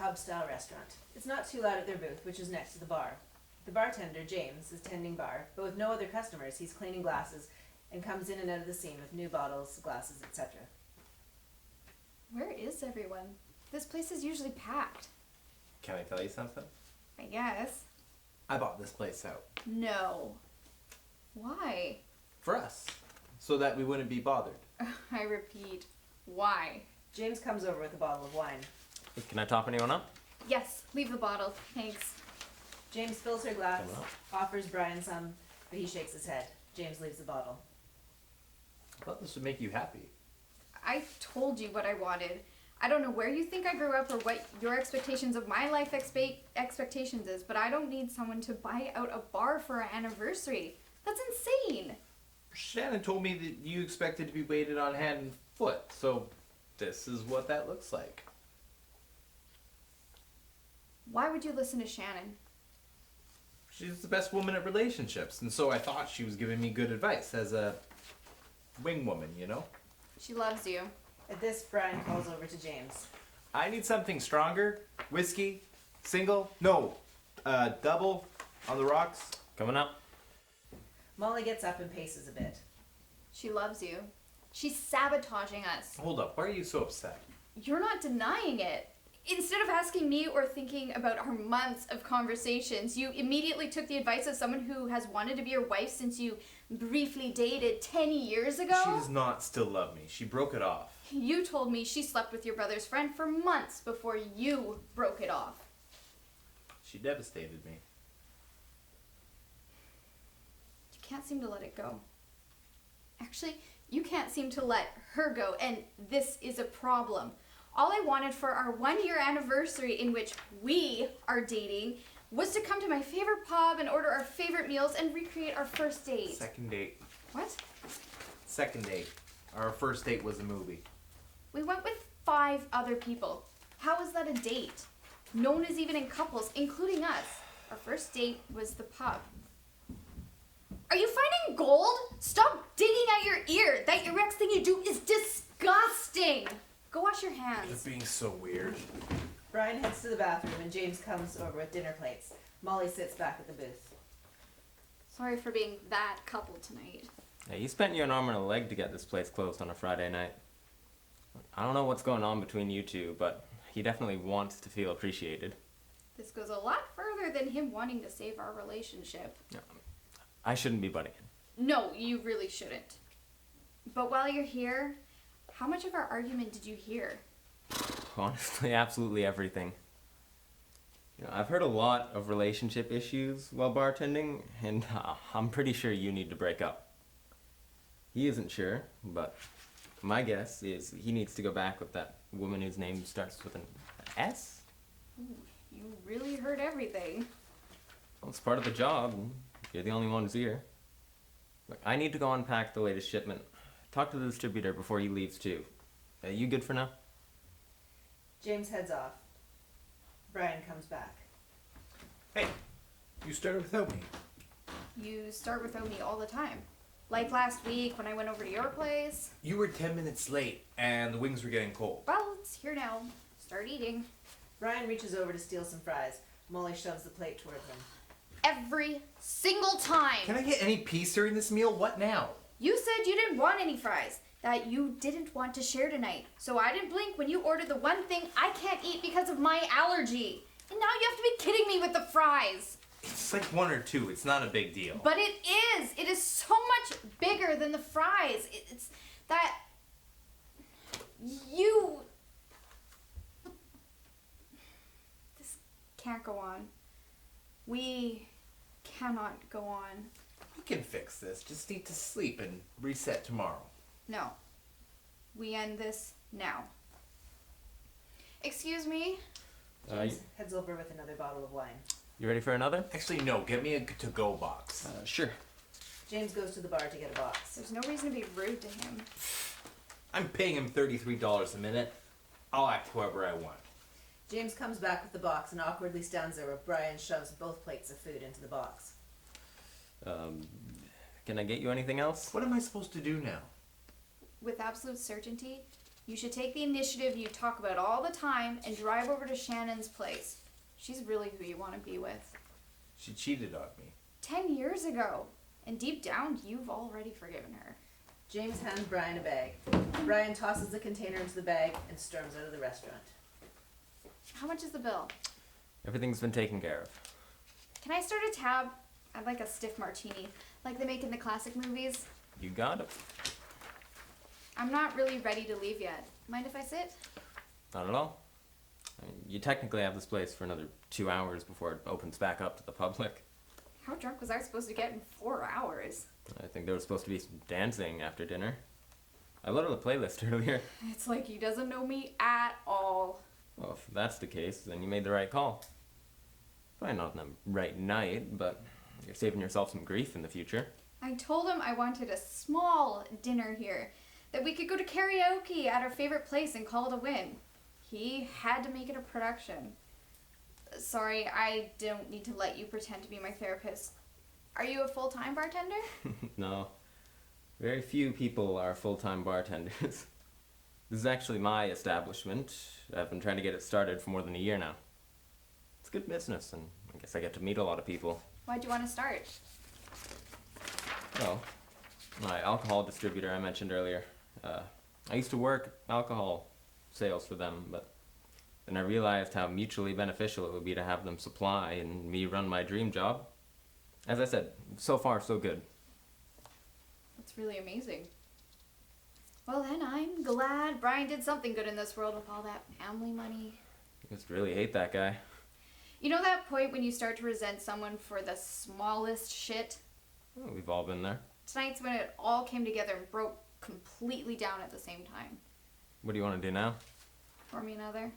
pub-style restaurant. It's not too loud at their booth, which is next to the bar. The bartender, James, is tending bar, but with no other customers, he's cleaning glasses and comes in and out of the scene with new bottles, glasses, etc. Where is everyone? This place is usually packed. Can I tell you something? I guess. I bought this place out. No. Why? For us. So that we wouldn't be bothered. I repeat, why? James comes over with a bottle of wine. Can I top anyone up? Yes, leave the bottle. Thanks. James fills her glass, Come offers Brian some, but he shakes his head. James leaves the bottle. I thought this would make you happy. I told you what I wanted. I don't know where you think I grew up or what your expectations of my life expectations is, but I don't need someone to buy out a bar for our anniversary. That's insane. Shannon told me that you expected to be waited on hand and foot, so this is what that looks like. Why would you listen to Shannon? She's the best woman at relationships, and so I thought she was giving me good advice as a wing woman, you know? She loves you. At this, Brian calls over to James. I need something stronger. Whiskey, single, no, double, on the rocks. Coming up. Molly gets up and paces a bit. She loves you. She's sabotaging us. Hold up, why are you so upset? You're not denying it. Instead of asking me or thinking about our months of conversations, you immediately took the advice of someone who has wanted to be your wife since you briefly dated 10 years ago. She does not still love me. She broke it off. You told me she slept with your brother's friend for months before you broke it off. She devastated me. You can't seem to let it go. Actually, you can't seem to let her go, and this is a problem. All I wanted for our 1-year anniversary in which we are dating was to come to my favorite pub and order our favorite meals and recreate our first date. Second date. What? Second date. Our first date was a movie. We went with 5 other people. How is that a date? No one is even in couples, including us. Our first date was the pub. Are you finding gold? Stop digging at your ear. That Erex thing you do is disgusting. Go wash your hands. You're being so weird. Brian heads to the bathroom and James comes over with dinner plates. Molly sits back at the booth. Sorry for being that couple tonight. Hey, you spent your arm and a leg to get this place closed on a Friday night. I don't know what's going on between you two, but he definitely wants to feel appreciated. This goes a lot further than him wanting to save our relationship. I shouldn't be butting in. No, you really shouldn't. But while you're here, how much of our argument did you hear? Honestly, absolutely everything. I've heard a lot of relationship issues while bartending, and I'm pretty sure you need to break up. He isn't sure, but my guess is he needs to go back with that woman whose name starts with an S? Ooh, you really heard everything. Well, it's part of the job. You're the only one who's here. Look, I need to go unpack the latest shipment. Talk to the distributor before he leaves too. You good for now? James heads off. Brian comes back. Hey, you started without me. You start without me all the time. Like last week when I went over to your place. You were 10 minutes late, and the wings were getting cold. Well, it's here now. Start eating. Brian reaches over to steal some fries. Molly shoves the plate toward him. Every single time. Can I get any peace during this meal? What now? You said you didn't want any fries. That you didn't want to share tonight. So I didn't blink when you ordered the one thing I can't eat because of my allergy. And now you have to be kidding me with the fries. It's like 1 or 2. It's not a big deal. But it is. It is so much bigger than the fries. It's that you... This can't go on. We cannot go on. We can fix this. Just need to sleep and reset tomorrow. No. We end this now. Excuse me? James heads over with another bottle of wine. You ready for another? Actually, no. Get me a to-go box. Sure. James goes to the bar to get a box. There's no reason to be rude to him. I'm paying him $33 a minute. I'll act however I want. James comes back with the box and awkwardly stands there while Brian shoves both plates of food into the box. Can I get you anything else? What am I supposed to do now? With absolute certainty, You should take the initiative you talk about all the time and drive over to Shannon's place. She's really who you want to be with. She cheated on me. 10 years ago. And deep down, you've already forgiven her. James hands Brian a bag. Brian tosses the container into the bag and storms out of the restaurant. How much is the bill? Everything's been taken care of. Can I start a tab? I'd like a stiff martini, like they make in the classic movies. You got it. I'm not really ready to leave yet. Mind if I sit? Not at all. I mean, you technically have this place for another 2 hours before it opens back up to the public. How drunk was I supposed to get in 4 hours? I think there was supposed to be some dancing after dinner. I loaded the playlist earlier. It's like he doesn't know me at all. Well, if that's the case, then you made the right call. Probably not on the right night, but you're saving yourself some grief in the future. I told him I wanted a small dinner here, that we could go to karaoke at our favorite place and call it a win. He had to make it a production. Sorry, I don't need to let you pretend to be my therapist. Are you a full-time bartender? No. Very few people are full-time bartenders. This is actually my establishment. I've been trying to get it started for more than a year now. It's good business, and I guess I get to meet a lot of people. Why'd you want to start? Well, my alcohol distributor I mentioned earlier. I used to work alcohol sales for them, but then I realized how mutually beneficial it would be to have them supply and me run my dream job. As I said, so far so good. That's really amazing. Well then, I'm glad Brian did something good in this world with all that family money. I just really hate that guy. You know that point when you start to resent someone for the smallest shit? Well, we've all been there. Tonight's when it all came together and broke completely down at the same time. What do you want to do now? Pour me another.